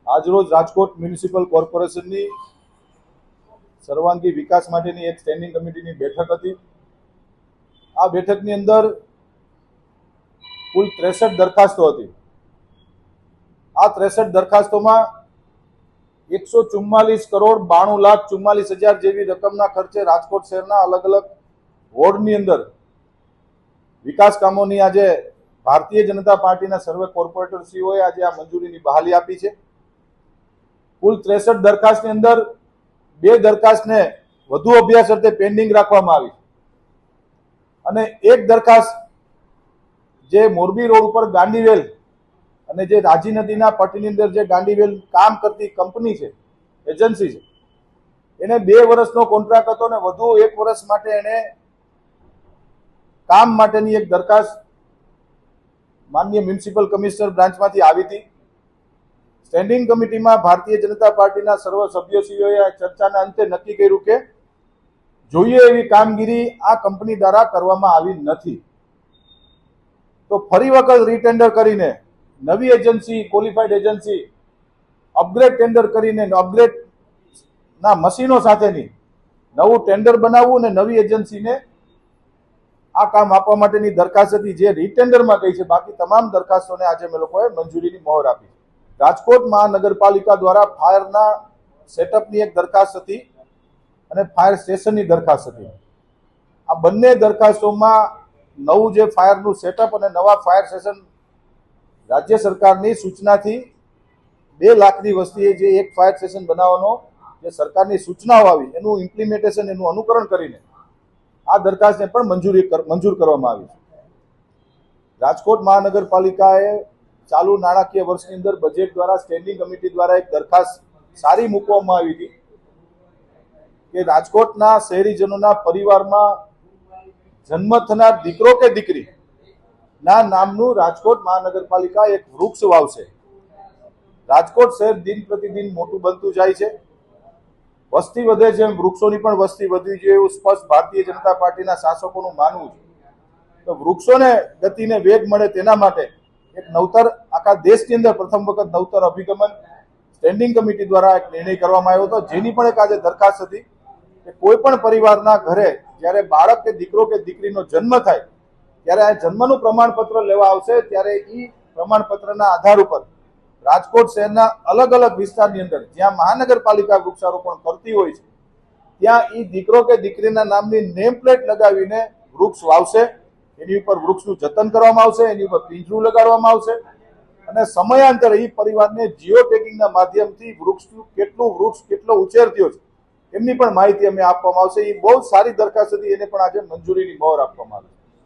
આજરોજ રાજકોટ મ્યુનિસિપલ કોર્પોરેશનની સર્વાંગી વિકાસ માટેની એક સ્ટેન્ડિંગ કમિટીની બેઠક હતી। આ બેઠકની અંદર કુલ 63 દરખાસ્તો હતી। આ 63 દરખાસ્તોમાં 144 કરોડ 92,44,00,000 જેવી રકમના ખર્ચે રાજકોટ શહેરના અલગ અલગ વોર્ડની અંદર વિકાસ કામોની આજે ભારતીય જનતા પાર્ટીના સર્વે કોર્પોરેટરશ્રીઓએ આજે આ મંજૂરીની બહાલી આપી છે। કુલ 63 દરખાસ્તની અંદર 2 દરખાસ્તને વધુ અભ્યાસ અર્થે પેન્ડિંગ રાખવામાં આવી અને એક દરખાસ્ત જે મોરબી રોડ ઉપર ગાંડીવેલ અને જે રાજી નદીના પટની અંદર જે ગાંડીવેલ કામ કરતી કંપની છે, એજન્સી છે, એને 2 વર્ષનો કોન્ટ્રાક્ટ હતો અને વધુ 1 વર્ષ માટે એને કામ માટેની એક દરખાસ્ત માનનીય મ્યુનિસિપલ કમિશનર બ્રાન્ચમાંથી આવી હતી। સ્ટેન્ડિંગ કમિટીમાં ભારતીય જનતા પાર્ટીના સર્વ સભ્યશ્રીઓએ આ ચર્ચાના અંતે નક્કી કર્યું કે જોઈએ એવી કામગીરી આ કંપની દ્વારા કરવામાં આવી નથી, તો ફરી વખત રીટેન્ડર કરીને નવી agency, qualified agency upgrade tender કરીને અપગ્રેડના મશીનો સાથેની નવું ટેન્ડર બનાવવું અને નવી એજન્સીને આ કામ આપવા માટેની દરખાસ્ત હતી, જે રીટેન્ડરમાં ગઈ છે। બાકી તમામ દરખાસ્તોને આજે અમે લોકોએ મંજૂરીની મહોર આપી। રાજકોટ મહાનગરપાલિકા દ્વારા ફાયરના સેટઅપની એક દરખાસ્ત હતી અને ફાયર સ્ટેશનની દરખાસ્ત હતી। આ બંને દરખાસ્તોમાં નવું જે ફાયરનું સેટઅપ અને નવા ફાયર સ્ટેશન રાજ્ય સરકારની સૂચનાથી 2 લાખની વસ્તીએ જે એક ફાયર સ્ટેશન બનાવવાનો જે સરકારની સૂચનાઓ આવી એનું ઇમ્પ્લિમેન્ટેશન, એનું અનુકરણ કરીને આ દરખાસ્તને પણ મંજૂર કરવામાં આવી છે। રાજકોટ મહાનગરપાલિકાએ ચાલુ નાણાકીય વર્ષની અંદર બજેટ દ્વારા સ્ટેન્ડિંગ કમિટી દ્વારા એક દરખાસ્ત સારી મૂકવામાં આવી હતી કે રાજકોટના શહેરીજનોના પરિવારમાં જન્મ થનાર દીકરો કે દીકરી ના નામનું રાજકોટ મહાનગરપાલિકા એક વૃક્ષ વાવશે। રાજકોટ શહેર દિન પ્રતિદિન મોટું બનતું જાય છે, વસ્તી વધે છે, વૃક્ષોની પણ વસ્તી વધવી જોઈએ એવું સ્પષ્ટ ભારતીય જનતા પાર્ટીના શાસકોનું માનવું છે। તો વૃક્ષોને ગતિને વેગ મળે તેના માટે એક નવતર આખા દેશની અંદર પ્રથમ વખત નવતર અભિગમન સ્ટેન્ડિંગ કમિટી દ્વારા એક નિર્ણય કરવામાં આવ્યો હતો, જેની પણ એક આજે દરખાસ્ત હતી કે કોઈ પણ પરિવારના ઘરે જ્યારે બાળક કે દીકરો કે દીકરીનો જન્મ થાય ત્યારે આ જન્મનું પ્રમાણપત્ર લેવા આવશે, ત્યારે એ પ્રમાણપત્રના આધાર ઉપર રાજકોટ શહેરના અલગ અલગ વિસ્તારની અંદર જ્યાં મહાનગરપાલિકા વૃક્ષારોપણ કરતી હોય છે ત્યાં એ દીકરો કે દીકરીના નામની નેમ પ્લેટ લગાવીને વૃક્ષ વાવશે। એની ઉપર વૃક્ષનું જતન કરવામાં આવશે, એની ઉપર પિંજરું લગાડવામાં આવશે અને સમયાંતરે એ પરિવારને જીઓ ટેગિંગના માધ્યમથી વૃક્ષ કેટલો ઉછેર થયો છે એમની પણ માહિતી અમે આપવામાં આવશે। એ બહુ સારી દરખાસ્ત હતી, એને પણ આજે મંજૂરીની મહોર આપવામાં આવી।